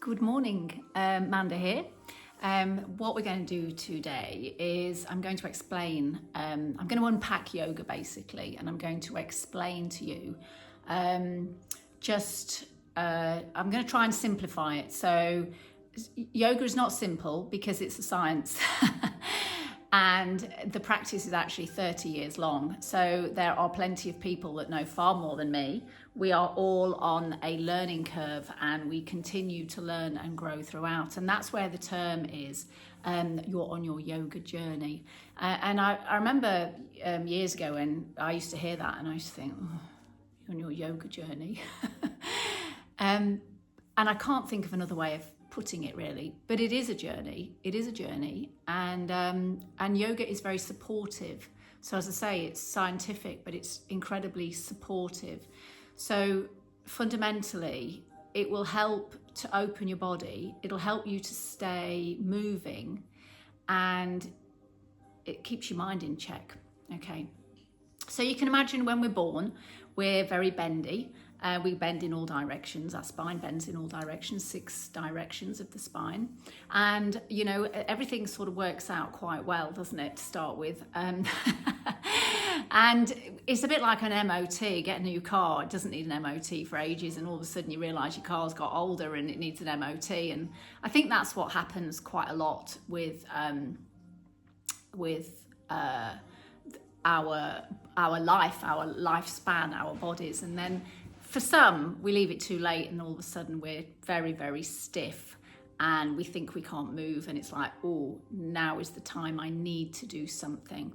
Good morning, Manda here. What we're going to do today is I'm going to explain, I'm going to unpack yoga basically, and I'm going to explain to you I'm going to try and simplify it. So yoga is not simple because it's a science. And the practice is actually 30 years long. So there are plenty of people that know far more than me. We are all on a learning curve and we continue to learn and grow throughout. And that's where the term is, you're on your yoga journey. And I remember years ago when I used to hear that and I used to think, oh, you're on your yoga journey. And I can't think of another way of putting it really, but it is a journey. It is a journey, and yoga is very supportive. So as I say, it's scientific, but it's incredibly supportive. So fundamentally, it will help to open your body. It'll help you to stay moving, and it keeps your mind in check. Okay. So you can imagine when we're born, we're very bendy. We bend in all directions. Our spine bends in all directions, 6 directions of the spine. And, you know, everything sort of works out quite well, doesn't it, to start with? And it's a bit like an MOT. Get a new car, it doesn't need an MOT for ages, and all of a sudden you realise your car's got older and it needs an MOT. And I think that's what happens quite a lot with our life, our lifespan, our bodies. And then for some, we leave it too late and all of a sudden we're very, very stiff and we think we can't move, and it's like, oh, now is the time, I need to do something.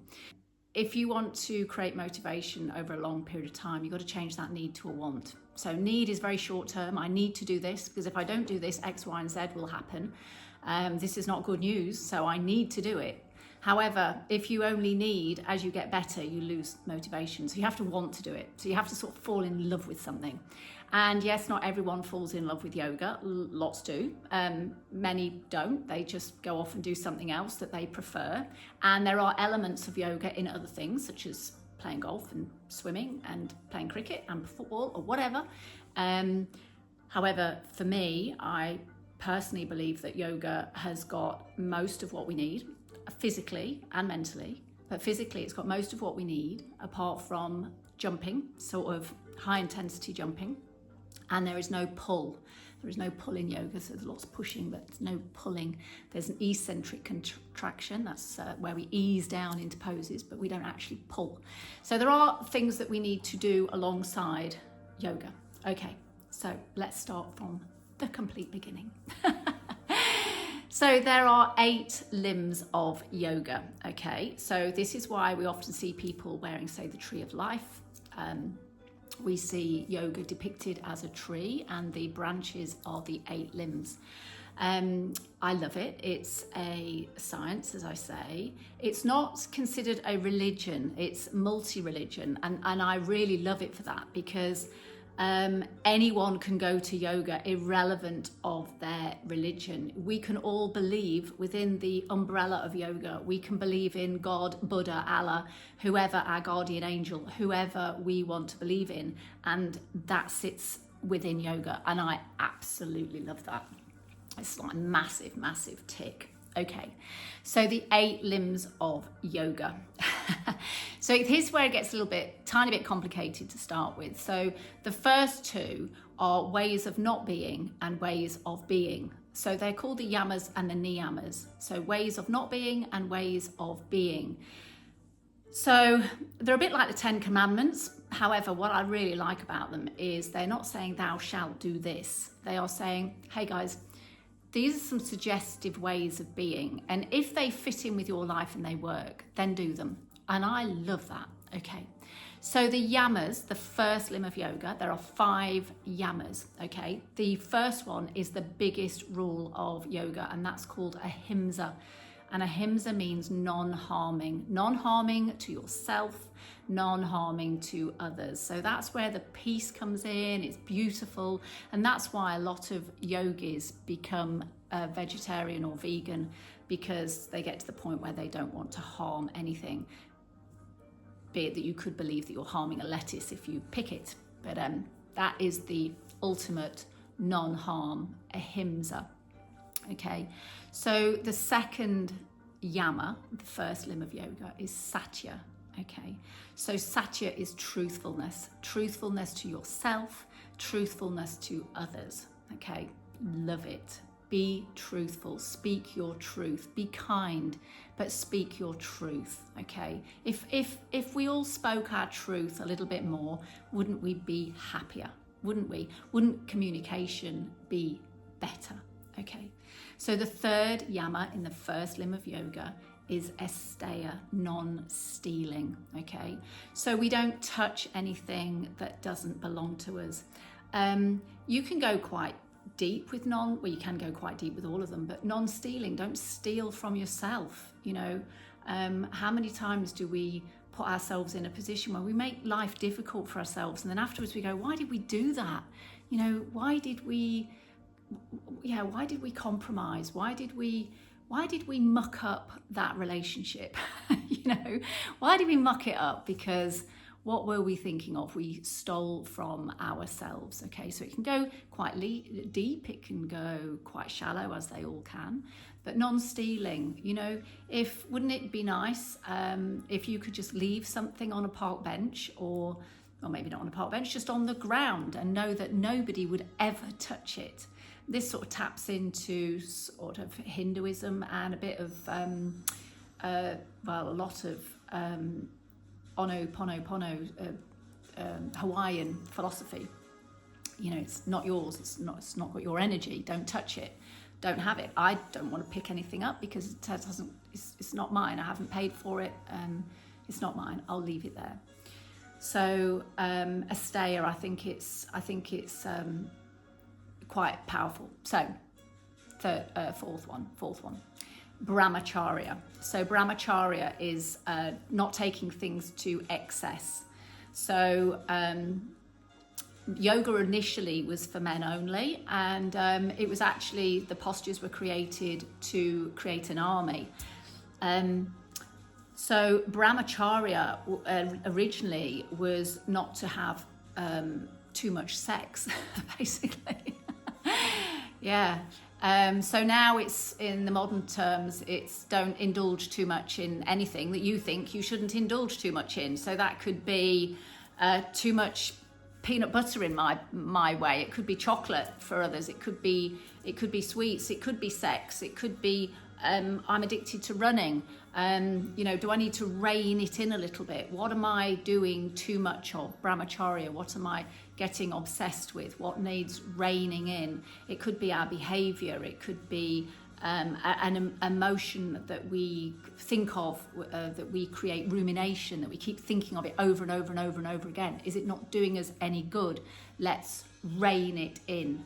If you want to create motivation over a long period of time, you've got to change that need to a want. So need is very short term. I need to do this because if I don't do this, X, Y, and Z will happen. This is not good news, so I need to do it. However, if you only need, as you get better, you lose motivation. So you have to want to do it. So you have to sort of fall in love with something. And yes, not everyone falls in love with yoga. Lots do. Many don't. They just go off and do something else that they prefer. And there are elements of yoga in other things, such as playing golf and swimming and playing cricket and football or whatever. However, for me, I personally believe that yoga has got most of what we need, physically and mentally. But physically, it's got most of what we need, apart from jumping, sort of high intensity jumping. And there is no pull. There is no pull in yoga, so there's lots of pushing, but there's no pulling. There's an eccentric contraction, that's where we ease down into poses, but we don't actually pull. So there are things that we need to do alongside yoga. Okay, so let's start from the complete beginning. So there are 8 limbs of yoga, okay? So this is why we often see people wearing, say, the tree of life. We see yoga depicted as a tree and the branches are the 8 limbs. I love it. It's a science, as I say. It's not considered a religion. It's multi-religion. And I really love it for that because anyone can go to yoga irrelevant of their religion. We can all believe within the umbrella of yoga. We can believe in God, Buddha, Allah, whoever, our guardian angel, whoever we want to believe in, and that sits within yoga, and I absolutely love that. It's like a massive, massive tick. Okay, so the 8 limbs of yoga. So here's where it gets a tiny bit complicated to start with. So the first 2 are ways of not being and ways of being. So they're called the yamas and the niyamas. So ways of not being and ways of being. So they're a bit like the 10 Commandments. However, what I really like about them is they're not saying thou shalt do this. They are saying, hey guys, these are some suggestive ways of being, and if they fit in with your life and they work, then do them. And I love that. Okay, so the yamas, the first limb of yoga, there are 5 yamas. Okay, the first one is the biggest rule of yoga, and that's called ahimsa. And ahimsa means non-harming to yourself, non-harming to others. So that's where the peace comes in. It's beautiful. And that's why a lot of yogis become vegetarian or vegan, because they get to the point where they don't want to harm anything. Be it that you could believe that you're harming a lettuce if you pick it. But that is the ultimate non-harm, ahimsa. Okay, so the second yama, the first limb of yoga, is satya. Okay, so satya is truthfulness, truthfulness to yourself, truthfulness to others. Okay, love it. Be truthful, speak your truth, be kind, but speak your truth. Okay, if we all spoke our truth a little bit more, wouldn't we be happier? Wouldn't we? Wouldn't communication be better? Okay, so the third yama in the first limb of yoga is asteya, non-stealing. Okay, so we don't touch anything that doesn't belong to us. You can go quite deep with well, you can go quite deep with all of them, but non-stealing, don't steal from yourself. You know, how many times do we put ourselves in a position where we make life difficult for ourselves, and then afterwards we go, why did we do that? You know, why did we compromise? Why did we muck up that relationship? You know, why did we muck it up? Because what were we thinking of? We stole from ourselves. Okay, so it can go quite deep, it can go quite shallow, as they all can. But non-stealing, you know, wouldn't it be nice if you could just leave something on a park bench, or maybe not on a park bench, just on the ground, and know that nobody would ever touch it? This sort of taps into sort of Hinduism and a bit of, a lot of Ho'oponopono, Hawaiian philosophy. You know, it's not yours, it's not got your energy, don't touch it, don't have it. I don't want to pick anything up because it's not mine, I haven't paid for it, it's not mine, I'll leave it there. So asteya, I think it's quite powerful. So fourth one, brahmacharya. So brahmacharya is not taking things to excess. So yoga initially was for men only, and it was actually, the postures were created to create an army. So brahmacharya originally was not to have too much sex, basically. Yeah. So now it's, in the modern terms, it's don't indulge too much in anything that you think you shouldn't indulge too much in. So that could be too much peanut butter in my way. It could be chocolate for others. It could be sweets. It could be sex. It could be I'm addicted to running. You know, do I need to rein it in a little bit? What am I doing too much of? Brahmacharya, what am I getting obsessed with? What needs reining in? It could be our behavior. It could be an emotion that we think of, that we create rumination, that we keep thinking of it over and over and over and over again. Is it not doing us any good? Let's rein it in.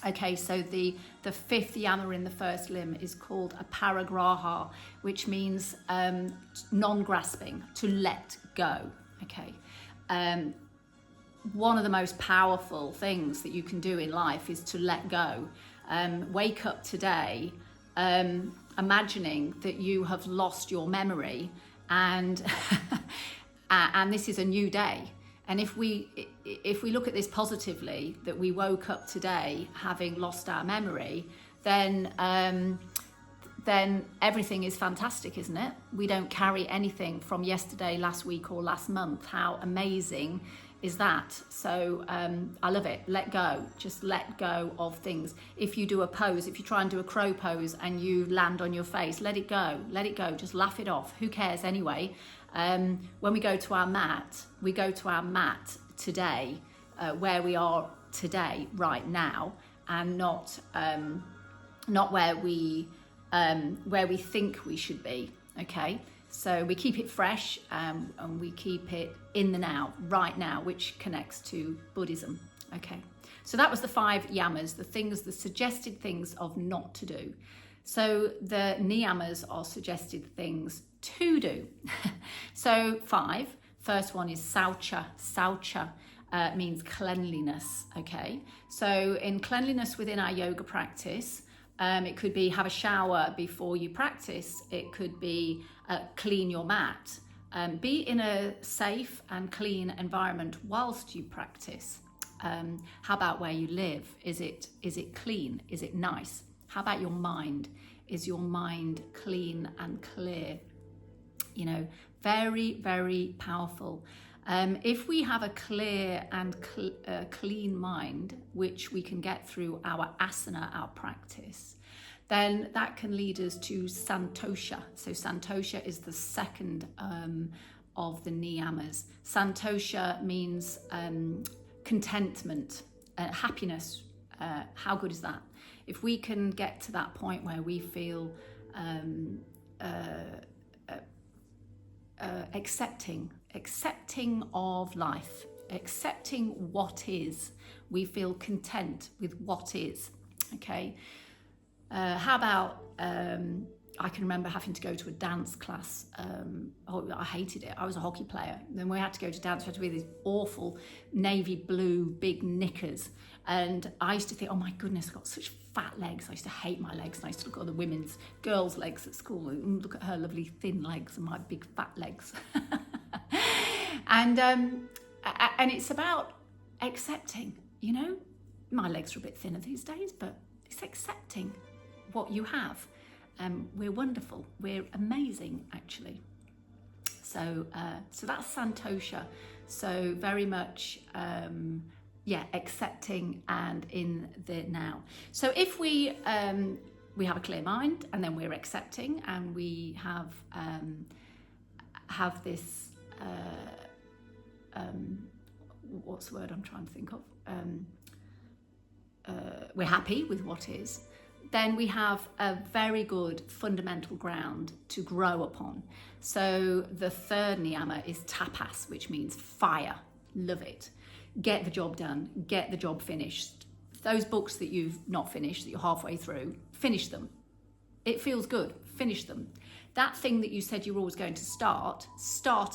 Okay, so the fifth yama in the first limb is called aparigraha, which means non-grasping, to let go. Okay, one of the most powerful things that you can do in life is to let go. Wake up today imagining that you have lost your memory, and and this is a new day. And if we look at this positively, that we woke up today having lost our memory, then everything is fantastic, isn't it? We don't carry anything from yesterday, last week, or last month. How amazing is that? So I love it. Let go. Just let go of things. If you do a pose, if you try and do a crow pose and you land on your face, let it go. Let it go. Just laugh it off. Who cares anyway? When we go to our mat, today, where we are today, right now, and not where we think we should be. Okay, so we keep it fresh, and we keep it in the now, right now, which connects to Buddhism. Okay, so that was the 5 yamas, the suggested things of not to do. So the niyamas are suggested things to do. So 5. First one is saucha. Saucha means cleanliness. Okay, so in cleanliness within our yoga practice, it could be have a shower before you practice. It could be clean your mat. Be in a safe and clean environment whilst you practice. How about where you live? Is it clean? Is it nice? How about your mind? Is your mind clean and clear? You know, very, very powerful. If we have a clear and clean mind, which we can get through our asana, our practice, then that can lead us to santosha. So santosha is the second of the niyamas. Santosha means contentment, happiness. How good is that? If we can get to that point where we feel accepting of life, accepting what is, we feel content with what is. Okay. How about I can remember having to go to a dance class. I hated it. I was a hockey player. Then we had to go to dance. We had to wear these awful navy blue big knickers. And I used to think, oh my goodness, I've got such fat legs. I used to hate my legs. And I used to look at the girls' legs at school and look at her lovely thin legs and my big fat legs. and it's about accepting, you know. My legs are a bit thinner these days, but it's accepting what you have. We're wonderful. We're amazing, actually. So that's santosha. So very much, accepting and in the now. So if we have a clear mind, and then we're accepting, and we have this. What's the word I'm trying to think of? We're happy with what is. Then we have a very good fundamental ground to grow upon. So the third niyama is tapas, which means fire. Love it. Get the job done. Get the job finished. Those books that you've not finished, that you're halfway through, finish them. It feels good. Finish them. That thing that you said you were always going to start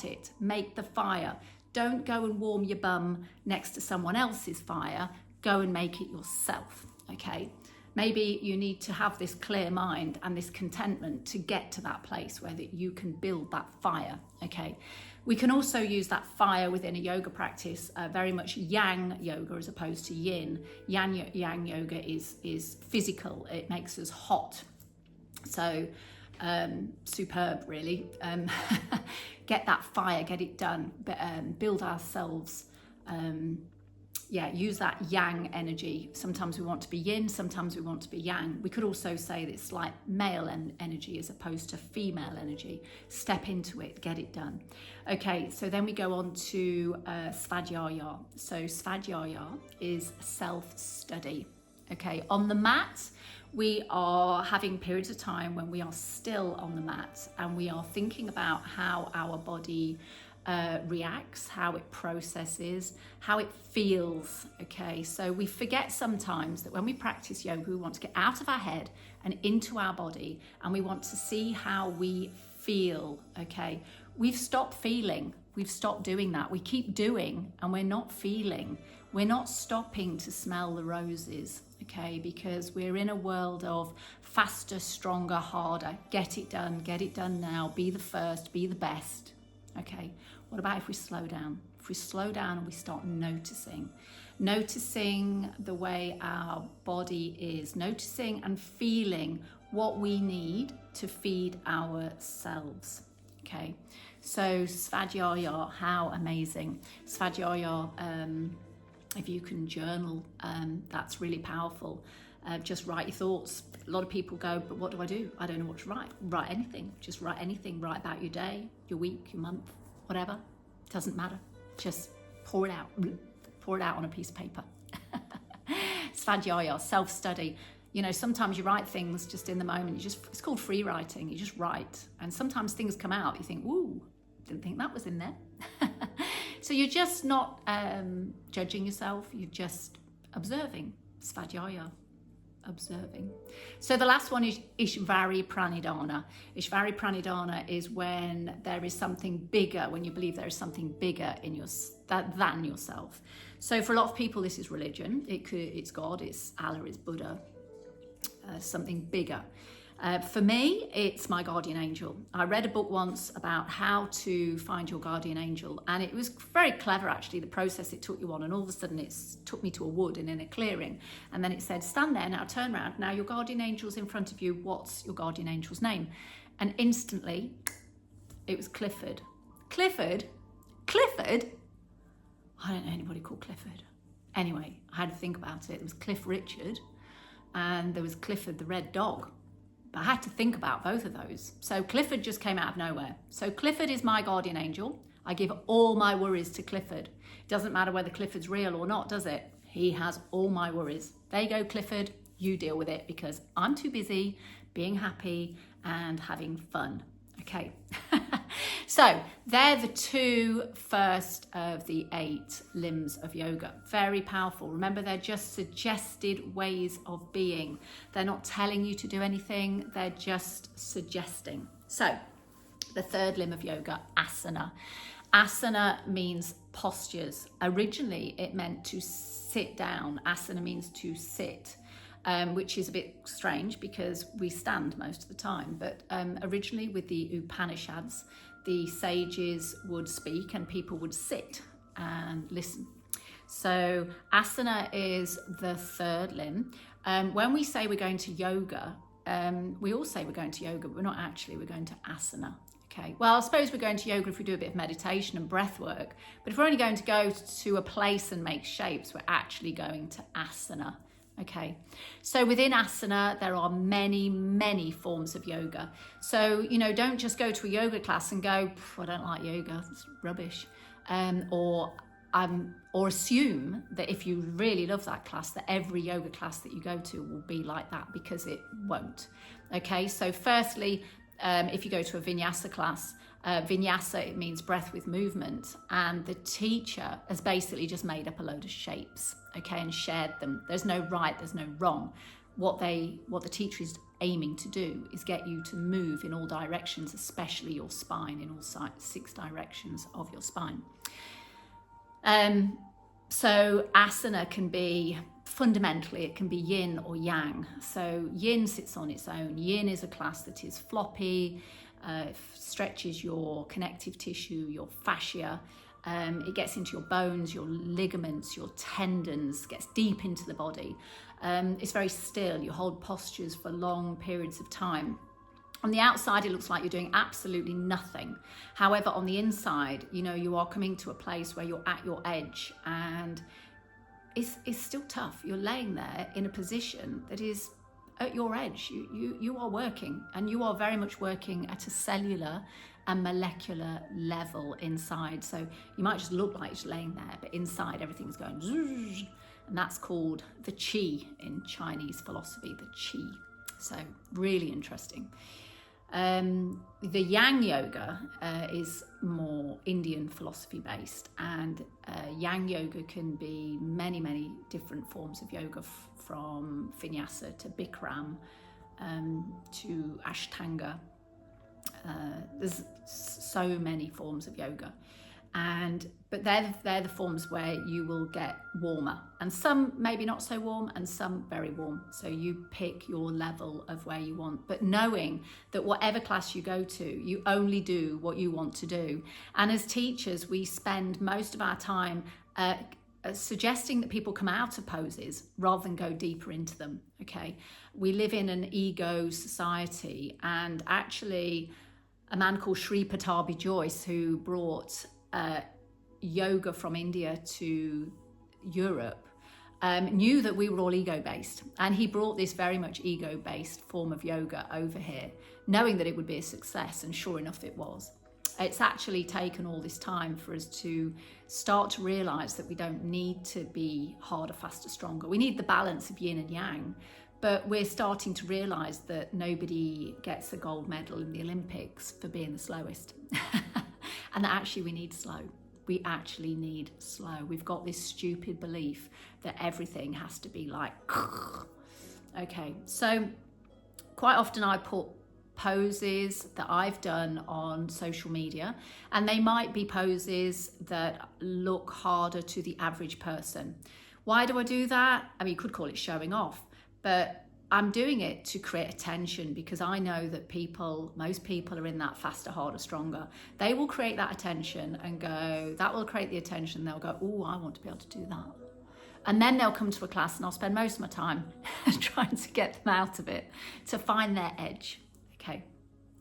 it. Make the fire. Don't go and warm your bum next to someone else's fire. Go and make it yourself. Okay? Maybe you need to have this clear mind and this contentment to get to that place where that you can build that fire, okay? We can also use that fire within a yoga practice, very much yang yoga as opposed to yin. Yang yoga is physical, it makes us hot. So superb, really. Get that fire, get it done, build ourselves. Use that yang energy. Sometimes we want to be yin, sometimes we want to be yang. We could also say that it's like male energy as opposed to female energy. Step into it, get it done. Okay, so then we go on to svadhyaya. So svadhyaya is self-study. Okay, on the mat, we are having periods of time when we are still on the mat and we are thinking about how our body reacts, how it processes, how it feels. Okay, so we forget sometimes that when we practice yoga, we want to get out of our head and into our body, and we want to see how we feel. Okay, we've stopped feeling, we've stopped doing that. We keep doing and we're not feeling. We're not stopping to smell the roses. Okay, because we're in a world of faster, stronger, harder. Get it done now, be the first, be the best. Okay, what about if we slow down? If we slow down and we start noticing the way our body is, noticing and feeling what we need to feed ourselves. Okay, so svadhyaya, how amazing. Svadhyaya, if you can journal, that's really powerful. Just write your thoughts. A lot of people go, but what do I do? I don't know what to write. Write anything. Just write anything. Write about your day, your week, your month, whatever. Doesn't matter. Just pour it out. Pour it out on a piece of paper. Svadhyaya, self-study. You know, sometimes you write things just in the moment. It's called free writing. You just write. And sometimes things come out. You think, ooh, didn't think that was in there. So you're just not judging yourself. You're just observing. Svadhyaya. Observing. So the last one is Ishvari Pranidhana. Ishvari Pranidhana is when there is something bigger, when you believe there is something bigger in than yourself. So for a lot of people, this is religion. It's God, it's Allah, it's Buddha, something bigger. For me, it's my guardian angel. I read a book once about how to find your guardian angel, and it was very clever actually, the process it took you on, and all of a sudden it took me to a wood and in a clearing, and then it said, stand there, now turn around, now your guardian angel's in front of you, what's your guardian angel's name? And instantly, it was Clifford. Clifford? Clifford? I don't know anybody called Clifford. Anyway, I had to think about it. There was Cliff Richard, and there was Clifford the red dog. But I had to think about both of those. So Clifford just came out of nowhere. So Clifford is my guardian angel. I give all my worries to Clifford. It doesn't matter whether Clifford's real or not, does it? He has all my worries. There you go, Clifford. You deal with it because I'm too busy being happy and having fun. Okay. So they're the 2 first of the 8 limbs of yoga. Very powerful. Remember, they're just suggested ways of being. They're not telling you to do anything. They're just suggesting. So the 3rd limb of yoga, asana. Asana means postures. Originally, it meant to sit down. Asana means to sit. Which is a bit strange because we stand most of the time. But originally with the Upanishads, the sages would speak and people would sit and listen. So asana is the 3rd limb. When we say we're going to yoga, we all say we're going to yoga, but we're not actually, we're going to asana. Okay, well, I suppose we're going to yoga if we do a bit of meditation and breath work, but if we're only going to go to a place and make shapes, we're actually going to asana. Okay, so within asana, there are many, many forms of yoga. So, don't just go to a yoga class and go, I don't like yoga, it's rubbish. Or assume that if you really love that class, that every yoga class that you go to will be like that, because it won't. Okay, so firstly, if you go to a vinyasa class, vinyasa, it means breath with movement, and the teacher has basically just made up a load of shapes, okay, and shared them. There's no right, there's no wrong. What the teacher is aiming to do is get you to move in all directions, especially your spine, in all 6 directions of your spine. So asana can be, fundamentally, it can be yin or yang. So yin sits on its own. Yin is a class that is floppy, stretches your connective tissue, your fascia. It gets into your bones, your ligaments, your tendons, gets deep into the body. It's very still. You hold postures for long periods of time. On the outside, it looks like you're doing absolutely nothing. However, on the inside, you are coming to a place where you're at your edge, and it's still tough. You're laying there in a position that is at your edge. You are working, and you are very much working at a cellular and molecular level inside. So you might just look like you're laying there, but inside everything's going zzz, and that's called the qi in Chinese philosophy, the qi. So really interesting. The yang yoga is more Indian philosophy based, and yang yoga can be many, many different forms of yoga, from vinyasa to Bikram to Ashtanga. There's so many forms of yoga, but they're the forms where you will get warmer, and some maybe not so warm, and some very warm. So you pick your level of where you want, but knowing that whatever class you go to, you only do what you want to do. And as teachers, we spend most of our time suggesting that people come out of poses rather than go deeper into them. Okay, we live in an ego society, and actually a man called Sri Patabi Joyce, who brought yoga from India to Europe, knew that we were all ego-based, and he brought this very much ego-based form of yoga over here, knowing that it would be a success, and sure enough it was. It's actually taken all this time for us to start to realise that we don't need to be harder, faster, stronger. We need the balance of yin and yang, but we're starting to realise that nobody gets a gold medal in the Olympics for being the slowest. And that actually we need slow. We actually need slow. We've got this stupid belief that everything has to be like, okay. So quite often I put poses that I've done on social media, and they might be poses that look harder to the average person. Why do I do that? I mean, you could call it showing off, but I'm doing it to create attention, because I know that most people are in that faster, harder, stronger. They will create that attention and go, that will create the attention. They'll go, oh, I want to be able to do that. And then they'll come to a class and I'll spend most of my time trying to get them out of it, to find their edge, okay,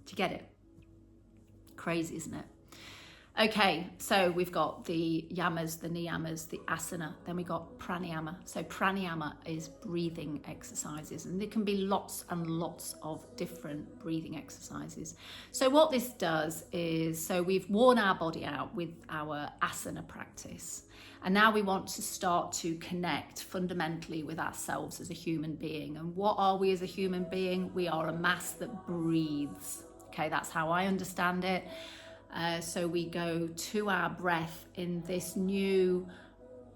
to get it. Crazy, isn't it? Okay, so we've got the yamas, the niyamas, the asana, then we got pranayama. So pranayama is breathing exercises, and there can be lots and lots of different breathing exercises. So what this does is, so we've worn our body out with our asana practice, and now we want to start to connect fundamentally with ourselves as a human being. And what are we as a human being? We are a mass that breathes. Okay, that's how I understand it. So we go to our breath in this new,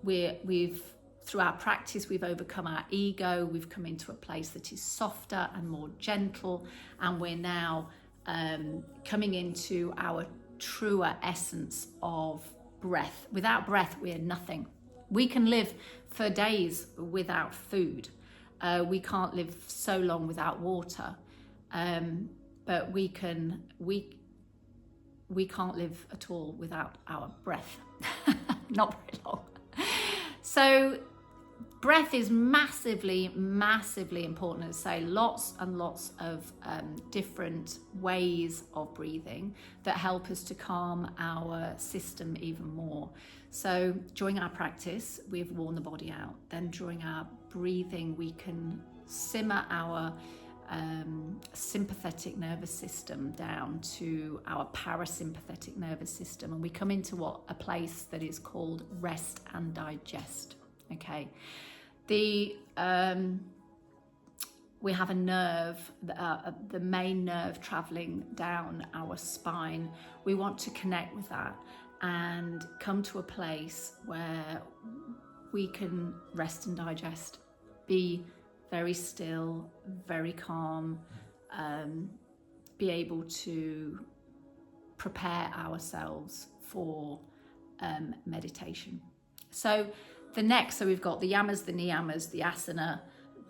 through our practice, we've overcome our ego, we've come into a place that is softer and more gentle, and we're now coming into our truer essence of breath. Without breath, we're nothing. We can live for days without food. We can't live so long without water, but we can't live at all without our breath. Not very long. So breath is massively, massively important. As I say, lots and lots of different ways of breathing that help us to calm our system even more. So during our practice, we've worn the body out. Then during our breathing, we can simmer our sympathetic nervous system down to our parasympathetic nervous system, and we come into a place that is called rest and digest. Okay, we have a nerve, the main nerve traveling down our spine. We want to connect with that and come to a place where we can rest and digest, be very still, very calm, be able to prepare ourselves for meditation. So we've got the yamas, the niyamas, the asana,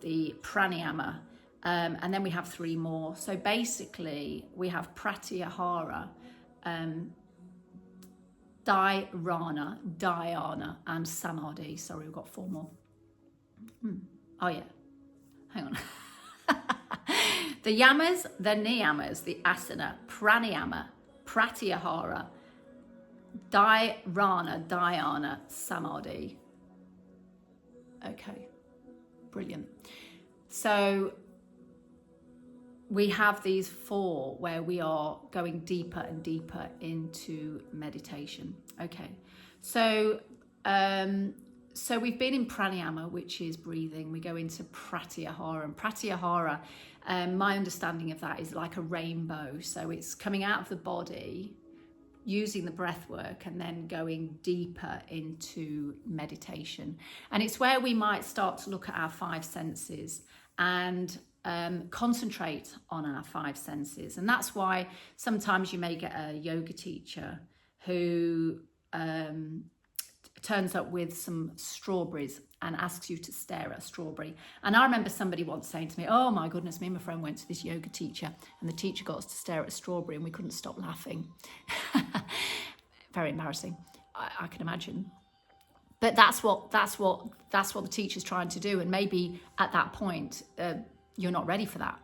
the pranayama, and then we have three more. So basically we have pratyahara, dhyana, and samadhi. Sorry, we've got four more. Oh yeah. Hang on. The yamas, the niyamas, the asana, pranayama, pratyahara, dhyana, samadhi. Okay, brilliant. So we have these four where we are going deeper and deeper into meditation. Okay, so we've been in pranayama, which is breathing. We go into pratyahara, and pratyahara, my understanding of that is like a rainbow. So it's coming out of the body, using the breath work, and then going deeper into meditation. And it's where we might start to look at our five senses and concentrate on our five senses. And that's why sometimes you may get a yoga teacher who turns up with some strawberries and asks you to stare at a strawberry. And I remember somebody once saying to me, oh my goodness, me and my friend went to this yoga teacher and the teacher got us to stare at a strawberry and we couldn't stop laughing. Very embarrassing, I can imagine. But that's what the teacher's trying to do. And maybe at that point, you're not ready for that.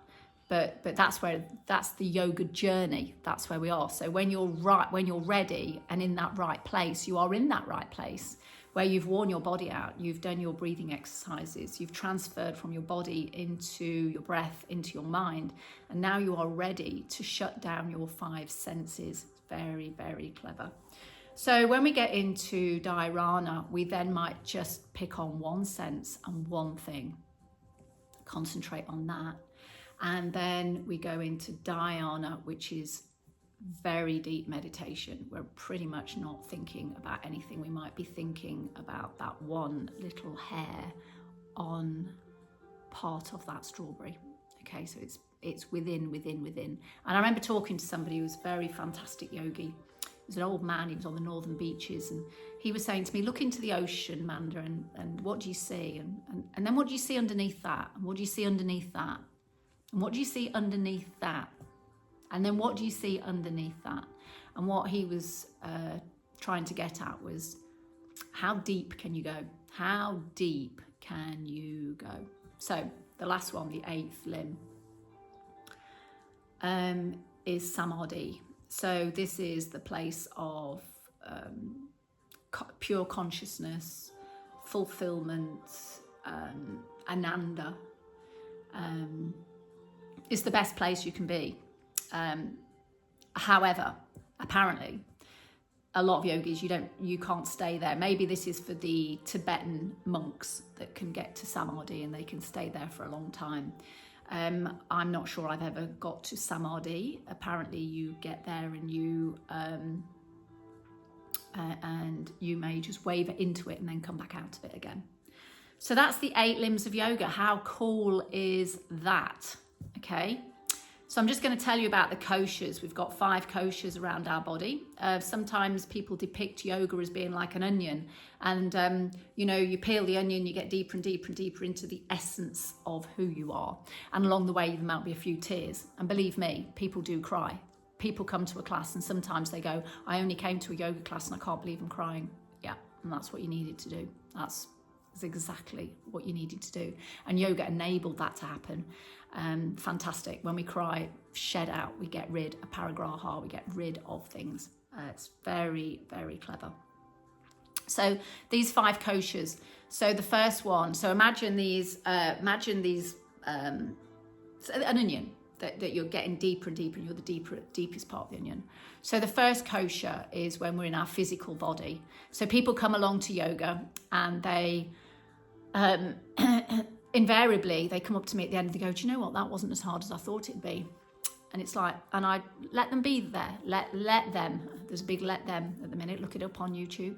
But that's the yoga journey. That's where we are. So when you're ready and in that right place, you are in that right place where you've worn your body out, you've done your breathing exercises, you've transferred from your body into your breath, into your mind, and now you are ready to shut down your five senses. Very, very clever. So when we get into dhyana, we then might just pick on one sense and one thing, concentrate on that. And then we go into dhyana, which is very deep meditation. We're pretty much not thinking about anything. We might be thinking about that one little hair on part of that strawberry. Okay, so it's within. And I remember talking to somebody who was a very fantastic yogi, There's an old man, he was on the northern beaches, and he was saying to me, look into the ocean, Manda, and what do you see? And then what do you see underneath that? And what do you see underneath that? And what do you see underneath that? And then what do you see underneath that? And what he was trying to get at was, how deep can you go? How deep can you go? So the last one, the 8th limb, is samadhi. So this is the place of pure consciousness, fulfillment, ananda. It's the best place you can be. However, apparently, a lot of yogis, you can't stay there. Maybe this is for the Tibetan monks that can get to samadhi and they can stay there for a long time. I'm not sure I've ever got to samadhi. Apparently you get there and you may just waver into it and then come back out of it again. So that's the 8 limbs of yoga. How cool is that? Okay. So I'm just going to tell you about the koshas. We've got 5 koshas around our body. Sometimes people depict yoga as being like an onion. And, you peel the onion, you get deeper and deeper and deeper into the essence of who you are. And along the way, there might be a few tears. And believe me, people do cry. People come to a class and sometimes they go, I only came to a yoga class and I can't believe I'm crying. Yeah, and that's what you needed to do. That's exactly what you needed to do. And yoga enabled that to happen. Fantastic. When we cry, shed out, we get rid of parigraha, we get rid of things. It's very, very clever. So these 5 koshas. So the first one, so imagine these, an onion that you're getting deeper and deeper, and you're the deepest part of the onion. So the first kosha is when we're in our physical body. So people come along to yoga and they, invariably, they come up to me at the end and they go, do you know what? That wasn't as hard as I thought it'd be. And it's like, and I let them be there. Let them. There's a big let them at the minute. Look it up on YouTube.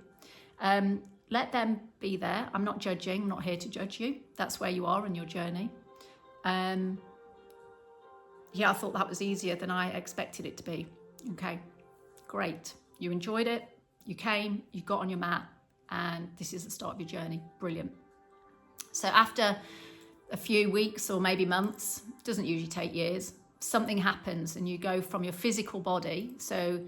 Let them be there. I'm not judging. I'm not here to judge you. That's where you are on your journey. Yeah, I thought that was easier than I expected it to be. Okay, great. You enjoyed it. You came, you got on your mat, and this is the start of your journey. Brilliant. So after a few weeks or maybe months, doesn't usually take years, something happens and you go from your physical body. So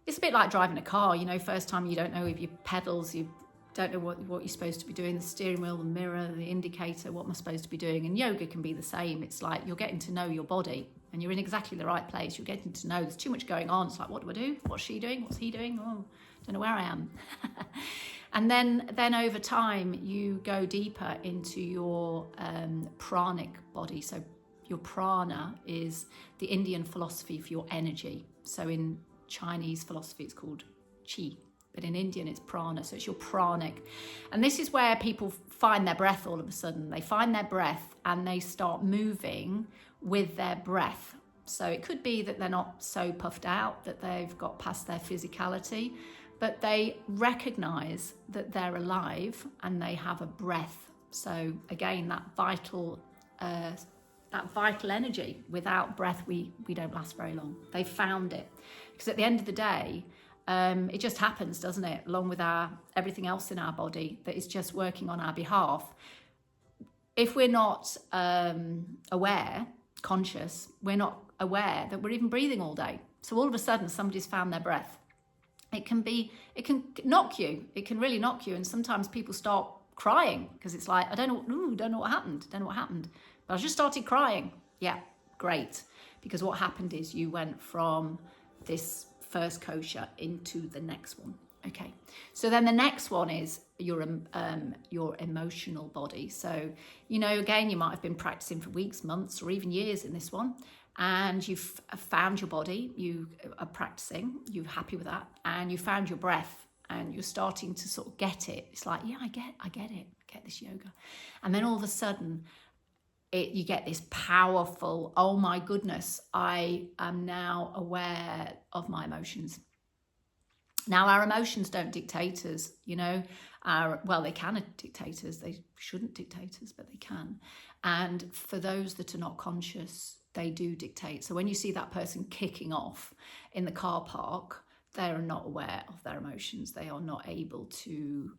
it's a bit like driving a car, first time you don't know if your pedals, you don't know what you're supposed to be doing, the steering wheel, the mirror, the indicator, what am I supposed to be doing? And yoga can be the same. It's like you're getting to know your body and you're in exactly the right place. You're getting to know there's too much going on. It's like, what do I do? What's she doing? What's he doing? Oh, don't know where I am. And then over time, you go deeper into your pranic body. So your prana is the Indian philosophy for your energy. So in Chinese philosophy, it's called qi. But in Indian, it's prana, so it's your pranic. And this is where people find their breath all of a sudden. They find their breath and they start moving with their breath. So it could be that they're not so puffed out, that they've got past their physicality, but they recognize that they're alive and they have a breath. So again, that vital energy. Without breath, we don't last very long. They found it. Because at the end of the day, it just happens, doesn't it? Along with everything else in our body that is just working on our behalf. If we're not aware, conscious, we're not aware that we're even breathing all day. So all of a sudden, somebody's found their breath. It can knock you. It can really knock you. And sometimes people start crying because it's like, I don't know what happened. But I just started crying. Yeah, great. Because what happened is you went from this first kosha into the next one. Okay, so then the next one is your emotional body. So, again, you might have been practicing for weeks, months, or even years in this one, and you've found your body, you are practicing, you're happy with that, and you found your breath, and you're starting to sort of get it. It's like, yeah, I get it, I get this yoga. And then all of a sudden, you get this powerful, oh my goodness, I am now aware of my emotions. Now, our emotions don't dictate us, they can dictate us. They shouldn't dictate us, but they can. And for those that are not conscious, they do dictate. So when you see that person kicking off in the car park, they are not aware of their emotions. They are not able to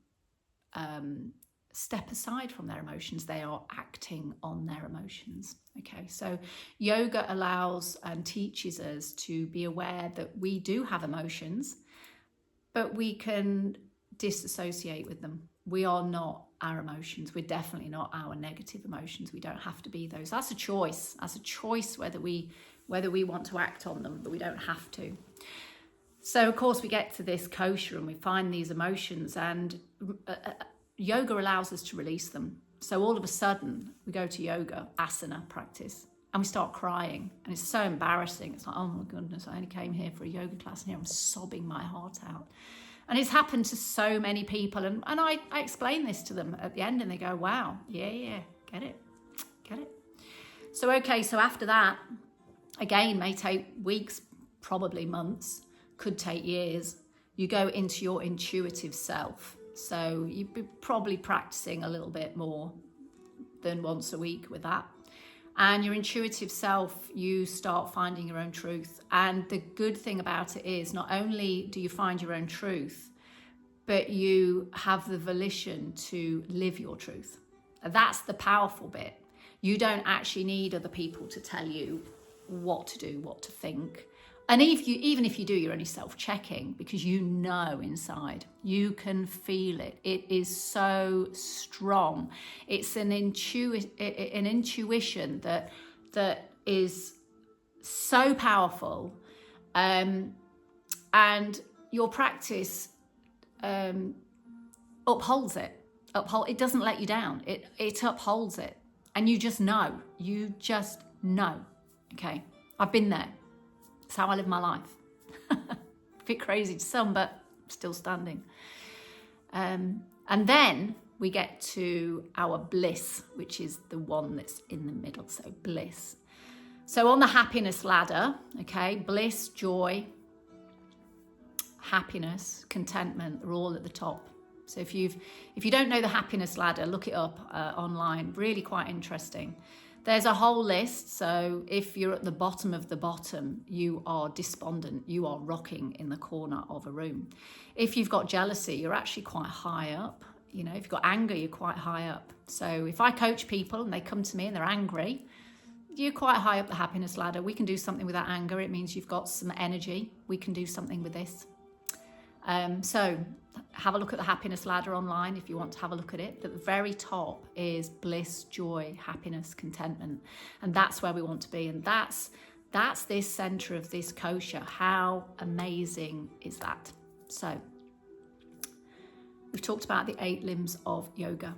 step aside from their emotions. They are acting on their emotions. Okay, so yoga allows and teaches us to be aware that we do have emotions, but we can disassociate with them. We are not our emotions. We're definitely not our negative emotions. We don't have to be those. That's a choice. That's a choice whether we want to act on them, but we don't have to. So of course we get to this kosha and we find these emotions, and yoga allows us to release them. So all of a sudden we go to yoga, asana practice, and we start crying, and it's so embarrassing. It's like, oh my goodness, I only came here for a yoga class and here I'm sobbing my heart out. And it's happened to so many people, and I explain this to them at the end, and they go, wow, yeah, get it. So okay, so after that, again, may take weeks, probably months, could take years. You go into your intuitive self. So you'd be probably practicing a little bit more than once a week with that. And your intuitive self, you start finding your own truth. And the good thing about it is not only do you find your own truth, but you have the volition to live your truth. That's the powerful bit. You don't actually need other people to tell you what to do, what to think. And even if you do, you're only self-checking, because you know inside, you can feel it. It is so strong. It's an intuition that is so powerful, and your practice upholds it. It doesn't let you down. It upholds it, and you just know. You just know. Okay, I've been there. It's how I live my life. A bit crazy to some, but still standing. And then we get to our bliss, which is the one that's in the middle. So bliss. So on the happiness ladder, okay, bliss, joy, happiness, contentment, they're all at the top. So if you don't know the happiness ladder, look it up online. Really quite interesting. There's a whole list. So if you're at the bottom of the bottom, you are despondent. You are rocking in the corner of a room. If you've got jealousy, you're actually quite high up. You know, if you've got anger, you're quite high up. So if I coach people and they come to me and they're angry, you're quite high up the happiness ladder. We can do something with that anger. It means you've got some energy. We can do something with this. So have a look at the happiness ladder online if you want to have a look at it. At the very top is bliss, joy, happiness, contentment. And that's where we want to be. And that's this center of this kosha. How amazing is that? So we've talked about the 8 limbs of yoga.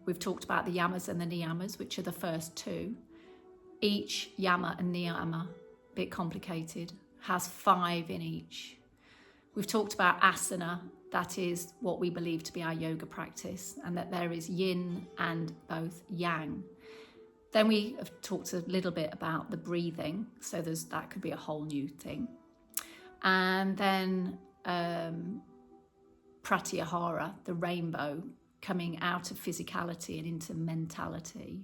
We've talked about the yamas and the niyamas, which are the first 2. Each yama and niyama, a bit complicated, has 5 in each. We've talked about asana. That is what we believe to be our yoga practice, and that there is yin and both yang. Then we have talked a little bit about the breathing, so that could be a whole new thing. And then pratyahara, the rainbow, coming out of physicality and into mentality.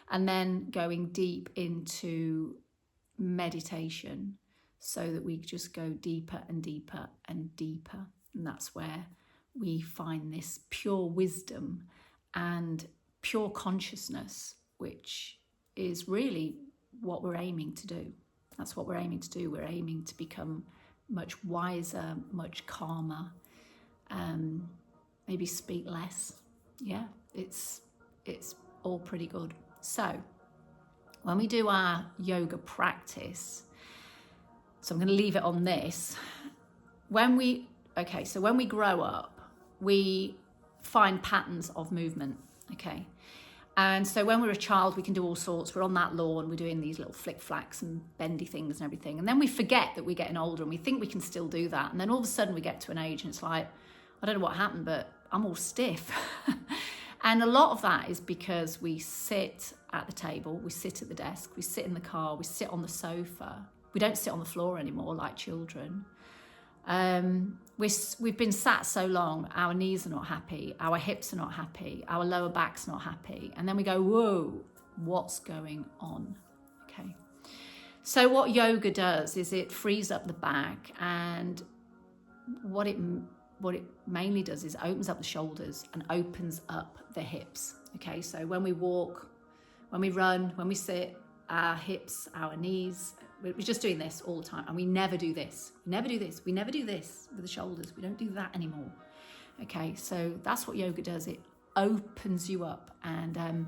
And then going deep into meditation, so that we just go deeper and deeper and deeper. And that's where we find this pure wisdom and pure consciousness, which is really what we're aiming to do. That's what we're aiming to do. We're aiming to become much wiser, much calmer, maybe speak less. Yeah, it's all pretty good. So when we do our yoga practice, so I'm going to leave it on this. When we grow up, we find patterns of movement, okay? And so when we're a child, we can do all sorts. We're on that lawn, we're doing these little flick-flacks and bendy things and everything. And then we forget that we're getting older and we think we can still do that. And then all of a sudden we get to an age and it's like, I don't know what happened, but I'm all stiff. And a lot of that is because we sit at the table, we sit at the desk, we sit in the car, we sit on the sofa. We don't sit on the floor anymore like children. We've been sat so long, our knees are not happy, our hips are not happy, our lower back's not happy. And then we go, whoa, what's going on? Okay. So what yoga does is it frees up the back and what it mainly does is opens up the shoulders and opens up the hips. Okay, so when we walk, when we run, when we sit, our hips, our knees, we're just doing this all the time, and we never do this. We never do this. We never do this with the shoulders. We don't do that anymore. Okay, so that's what yoga does. It opens you up, and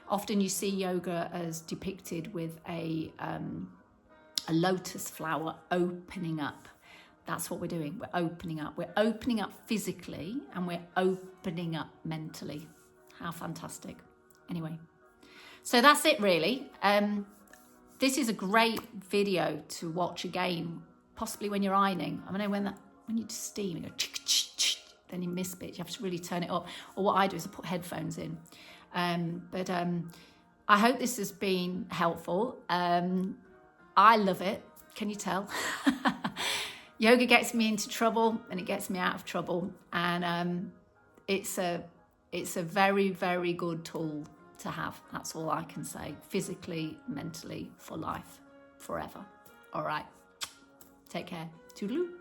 often you see yoga as depicted with a lotus flower opening up. That's what we're doing. We're opening up. We're opening up physically, and we're opening up mentally. How fantastic. Anyway, so that's it really. This is a great video to watch again, possibly when you're ironing. I know when you steam, you go, then you miss bits. You have to really turn it up. Or what I do is I put headphones in. But I hope this has been helpful. I love it. Can you tell? Yoga gets me into trouble and it gets me out of trouble. And it's a very, very good tool to have. That's all I can say. Physically, mentally, for life, forever. All right. Take care. Toodaloo.